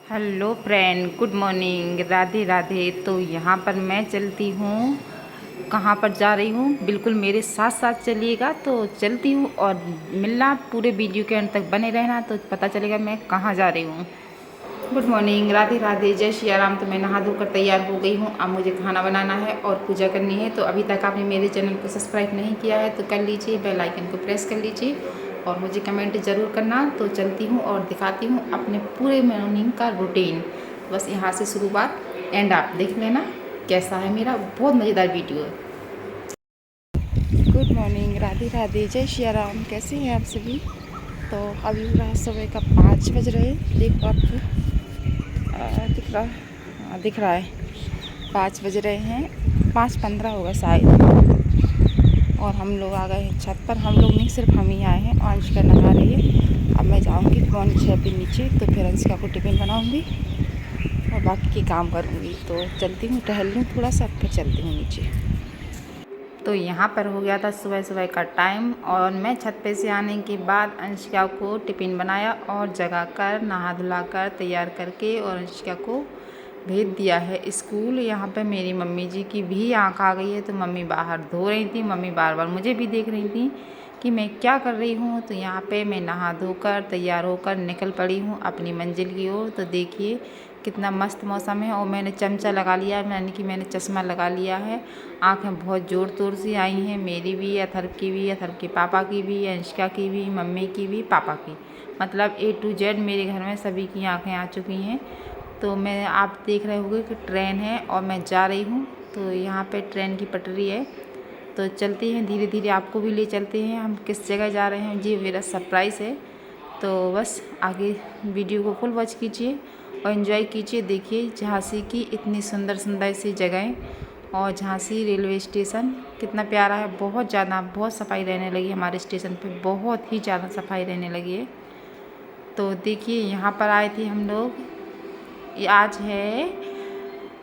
Hello friend, good morning, Radhe Radhe. तो यहाँ पर मैं चलती हूँ, कहाँ पर जा रही हूँ बिल्कुल मेरे साथ साथ चलिएगा। तो चलती हूँ और मिलना, पूरे वीडियो के अंत तक बने रहना तो पता चलेगा मैं कहाँ जा रही हूँ। गुड मॉर्निंग, राधे राधे, जय श्री राम। तो मैं नहा धोकर तैयार हो गई हूँ। अब मुझे खाना बनाना है और पूजा करनी है। तो अभी तक आपने मेरे चैनल को सब्सक्राइब नहीं किया है तो कर लीजिए, बेल आइकन को प्रेस कर लीजिए और मुझे कमेंट ज़रूर करना। तो चलती हूँ और दिखाती हूँ अपने पूरे मॉर्निंग का रूटीन। बस यहाँ से शुरुआत एंड आप देख लेना कैसा है मेरा, बहुत मज़ेदार वीडियो है। गुड मॉर्निंग, राधे राधे, जय श्री राम। कैसे हैं आप सभी? तो अभी हो रहा है सुबह का 5 बज रहे। देखो आपको दिख रहा है 5 बज रहे हैं, 5:15 होगा शायद। और हम लोग आ गए हैं छत पर। हम लोग नहीं, सिर्फ हम ही आए हैं। अंशिका नहा रही है। अब मैं जाऊंगी 5:45 पे नीचे, तो फिर अंशिका को टिफ़िन बनाऊंगी और बाकी के काम करूंगी। तो चलती हूँ, टहल लूँ थोड़ा सा, फिर चलती हूँ नीचे। तो यहाँ पर हो गया था सुबह सुबह का टाइम और मैं छत पे से आने के बाद अंशिका को टिफ़िन बनाया और जगा कर नहा धुला कर तैयार करके और अंशिका को भेज दिया है स्कूल। यहाँ पे मेरी मम्मी जी की भी आँख आ गई है। तो मम्मी बाहर धो रही थी, मम्मी बार बार मुझे भी देख रही थी कि मैं क्या कर रही हूँ। तो यहाँ पे मैं नहा धोकर तैयार होकर निकल पड़ी हूँ अपनी मंजिल की ओर। तो देखिए कितना मस्त मौसम है। और मैंने चमचा लगा लिया है, यानी कि मैंने चश्मा लगा लिया है। आँखें बहुत ज़ोर तोर से आई हैं, मेरी भी, अथर्व की भी, अथर्व के पापा की भी, अंशिका की भी, मम्मी की भी, पापा की, मतलब A to Z मेरे घर में सभी की आँखें आ चुकी हैं। तो मैं, आप देख रहे होंगे कि ट्रेन है और मैं जा रही हूँ। तो यहाँ पे ट्रेन की पटरी है। तो चलते हैं धीरे धीरे, आपको भी ले चलते हैं हम किस जगह जा रहे हैं। जी मेरा सरप्राइज़ है। तो बस आगे वीडियो को फुल वॉच कीजिए और एंजॉय कीजिए। देखिए झांसी की इतनी सुंदर सुंदर सी जगहें और झांसी रेलवे स्टेशन कितना प्यारा है। बहुत ज़्यादा, बहुत सफाई रहने लगी हमारे स्टेशन पे, बहुत ही ज़्यादा सफाई रहने लगी है। तो देखिए यहाँ पर आए थे हम लोग। ये आज है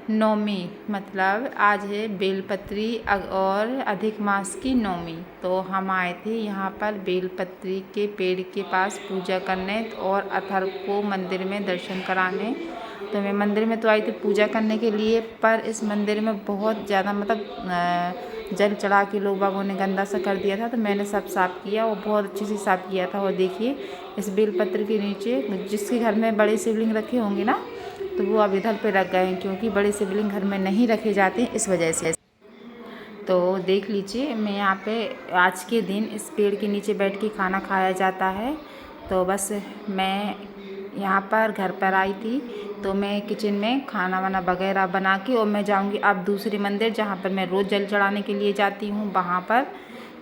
नौमी, मतलब आज है बेलपत्री और अधिक मास की नौमी। तो हम आए थे यहाँ पर बेलपत्री के पेड़ के पास पूजा करने और अथर्व को मंदिर में दर्शन कराने। तो मैं मंदिर में तो आई थी पूजा करने के लिए, पर इस मंदिर में बहुत ज़्यादा, मतलब जल चढ़ा के लोग बागों ने गंदा सा कर दिया था। तो मैंने सब साफ़ किया और बहुत अच्छे से साफ़ किया था। और देखिए इस बेलपत्र के नीचे, जिसके घर में बड़े शिवलिंग रखे होंगे ना, तो वो अब इधर पे रख गए हैं, क्योंकि बड़े शिवलिंग घर में नहीं रखे जाते इस वजह से। तो देख लीजिए मैं यहाँ पे आज के दिन इस पेड़ के नीचे बैठ के खाना खाया जाता है। तो बस मैं यहाँ पर घर पर आई थी, तो मैं किचन में खाना वाना वगैरह बना के और मैं जाऊँगी अब दूसरे मंदिर जहाँ पर मैं रोज़ जल चढ़ाने के लिए जाती हूँ वहाँ पर।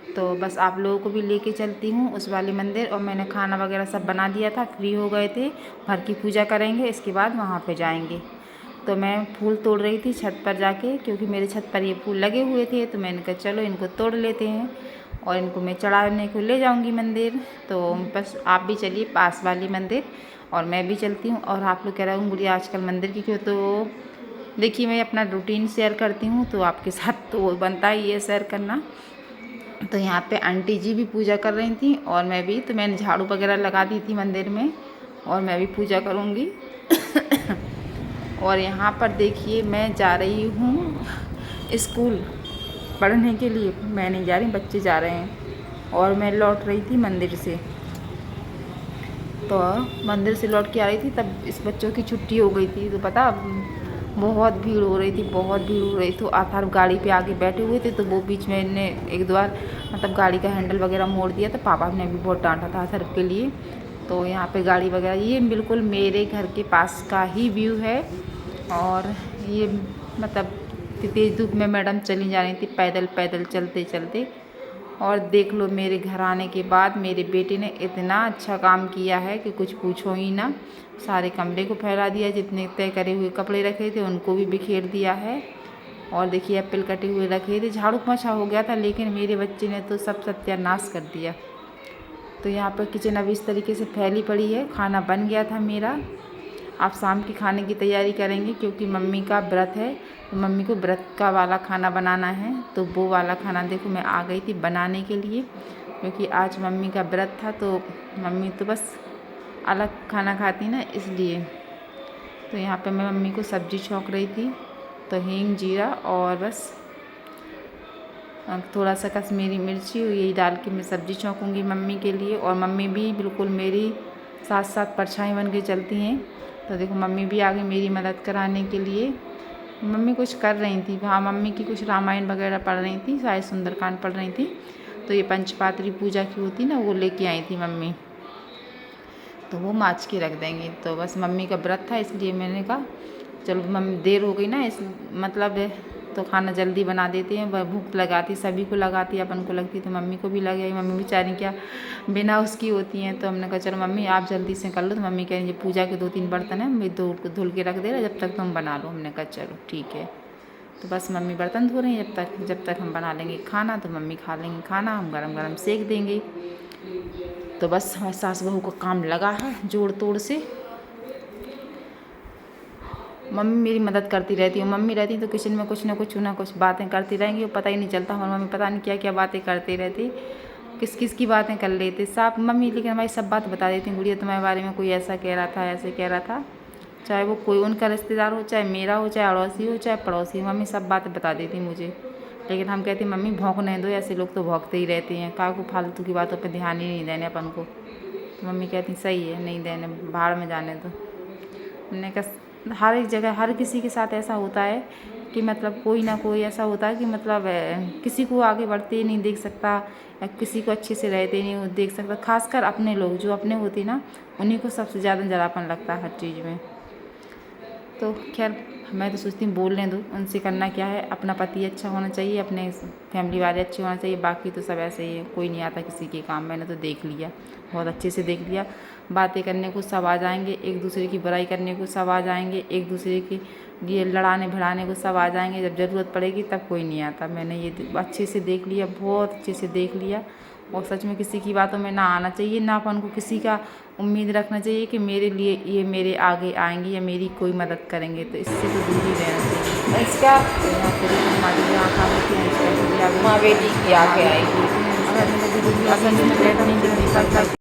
तो बस आप लोगों को भी लेके चलती हूँ उस वाले मंदिर। और मैंने खाना वगैरह सब बना दिया था, फ्री हो गए थे, घर की पूजा करेंगे इसके बाद वहाँ पे जाएंगे। तो मैं फूल तोड़ रही थी छत पर जाके, क्योंकि मेरे छत पर ये फूल लगे हुए थे। तो मैंने कहा चलो इनको तोड़ लेते हैं और इनको मैं चढ़ाने को ले जाऊंगी मंदिर। तो बस आप भी चलिए पास वाली मंदिर और मैं भी चलती हूँ। और आप लोग कह रहे होंगे आजकल मंदिर की क्यों, तो देखिए मैं अपना रूटीन शेयर करती हूँ तो आपके साथ तो बनता ही है शेयर करना। तो यहाँ पे आंटी जी भी पूजा कर रही थी और मैं भी, तो मैंने झाड़ू वगैरह लगा दी थी मंदिर में और मैं भी पूजा करूँगी। और यहाँ पर देखिए मैं जा रही हूँ स्कूल पढ़ने के लिए। मैं नहीं जा रही, बच्चे जा रहे हैं। और मैं लौट रही थी मंदिर से, तो मंदिर से लौट के आ रही थी तब इस बच्चों की छुट्टी हो गई थी। तो पता, बहुत भीड़ हो रही थी, बहुत भीड़ हो रही थी। तो अथर्व गाड़ी पे आके बैठे हुए थे, तो वो बीच में ने एक दो बार मतलब गाड़ी का हैंडल वगैरह मोड़ दिया। तो पापा ने भी बहुत डांटा था अथर्व के लिए। तो यहाँ पे गाड़ी वगैरह, ये बिल्कुल मेरे घर के पास का ही व्यू है। और ये मतलब तेज़ धूप में मैडम चली जा रही थी पैदल पैदल चलते चलते। और देख लो मेरे घर आने के बाद मेरे बेटे ने इतना अच्छा काम किया है कि कुछ पूछो ही ना। सारे कमरे को फैला दिया, जितने तय करे हुए कपड़े रखे थे उनको भी बिखेर दिया है। और देखिए एप्पल कटे हुए रखे थे, झाड़ू पोंछा हो गया था, लेकिन मेरे बच्चे ने तो सब सत्यानाश कर दिया। तो यहाँ पर किचन अभी इस तरीके से फैली पड़ी है। खाना बन गया था मेरा। आप शाम की खाने की तैयारी करेंगे क्योंकि मम्मी का व्रत है, तो मम्मी को व्रत का वाला खाना बनाना है। तो वो वाला खाना देखो मैं आ गई थी बनाने के लिए, क्योंकि आज मम्मी का व्रत था। तो मम्मी तो बस अलग खाना खाती ना, इसलिए। तो यहाँ पे मैं मम्मी को सब्ज़ी छौंक रही थी, तो हींग, जीरा और बस थोड़ा सा कश्मीरी मिर्ची यही डाल के मैं सब्ज़ी छौंकूँगी मम्मी के लिए। और मम्मी भी बिल्कुल मेरी साथ साथ परछाई बन के चलती हैं। तो देखो मम्मी भी आ गई मेरी मदद कराने के लिए। मम्मी कुछ कर रही थी, हाँ मम्मी की कुछ रामायण वगैरह पढ़ रही थी, शायद सुंदरकांड पढ़ रही थी। तो ये पंचपात्री पूजा की होती ना, वो लेके आई थी मम्मी, तो वो माँज के रख देंगे। तो बस मम्मी का व्रत था, इसलिए मैंने कहा चलो मम्मी देर हो गई ना, इस मतलब तो खाना जल्दी बना देते हैं। भूख लगाती सभी को लगाती, अपन को लगती तो मम्मी को भी लग गई। मम्मी बेचारी क्या बिना उसकी होती हैं। तो हमने कहा चलो मम्मी आप जल्दी से कर लो। तो मम्मी कह रही पूजा के 2-3 बर्तन हैं, मैं धुल के रख दे रहा, जब तक तुम बना लो। हमने कहा चलो ठीक है। तो बस मम्मी बर्तन धो रही हैं, जब तक हम बना लेंगे खाना। तो मम्मी खा लेंगे खाना, हम गरम गरम सेक देंगे। तो बस हमारे सास बहू का काम लगा है जोड़ तोड़ से। मम्मी मेरी मदद करती रहती है। मम्मी रहती तो किचन में कुछ ना कुछ बातें करती रहेंगी, पता ही नहीं चलता। हमारी मम्मी पता नहीं क्या क्या बातें करती रहती, किस किस की बातें कर लेते सब मम्मी। लेकिन हमारी सब बात बता देती हैं, गुड़िया तुम्हारे बारे में कोई ऐसा कह रहा था, ऐसे कह रहा था। चाहे वो कोई उनका रिश्तेदार हो, चाहे मेरा हो, चाहे अड़ोसी हो, चाहे पड़ोसी हो, मम्मी सब बातें बता देती मुझे। लेकिन हम कहते मम्मी भौंकने दो, ऐसे लोग तो भौंकते ही रहते हैं, काहे को फालतू की बातों पर ध्यान ही नहीं देने अपन को। तो मम्मी कहती सही है, नहीं देने, भाड़ में जाने दो। हमने कहा हर एक जगह हर किसी के साथ ऐसा होता है कि मतलब कोई ना कोई ऐसा होता है कि मतलब किसी को आगे बढ़ते ही नहीं देख सकता, या किसी को अच्छे से रहते नहीं देख सकता। खासकर अपने लोग जो अपने होते ना, उन्हीं को सबसे ज़्यादा जलापन लगता है हर चीज़ में। तो खैर मैं तो सोचती हूँ बोलने दो, उनसे करना क्या है। अपना पति अच्छा होना चाहिए, अपने फैमिली वाले अच्छे होना चाहिए, बाकी तो सब ऐसे ही है, कोई नहीं आता किसी के काम। मैंने तो देख लिया, बहुत अच्छे से देख लिया। बातें करने को सब आ जाएंगे, एक दूसरे की बुराई करने को सब आ जाएंगे, एक दूसरे के लिए लड़ाने भिड़ाने को सब आ जाएंगे। जब ज़रूरत पड़ेगी तब कोई नहीं आता। मैंने ये अच्छे से देख लिया, बहुत अच्छे से देख लिया। और सच में किसी की बातों में ना आना चाहिए, ना अपन को किसी का उम्मीद रखना चाहिए कि मेरे लिए ये मेरे आगे आएंगे या मेरी कोई मदद करेंगे। तो इससे तो दूर ही रहना चाहिए। इसका हमारी आँख आगे माँ बेटी की आके आएगी। अगर मेरे वीडियो पसंद है तो नहीं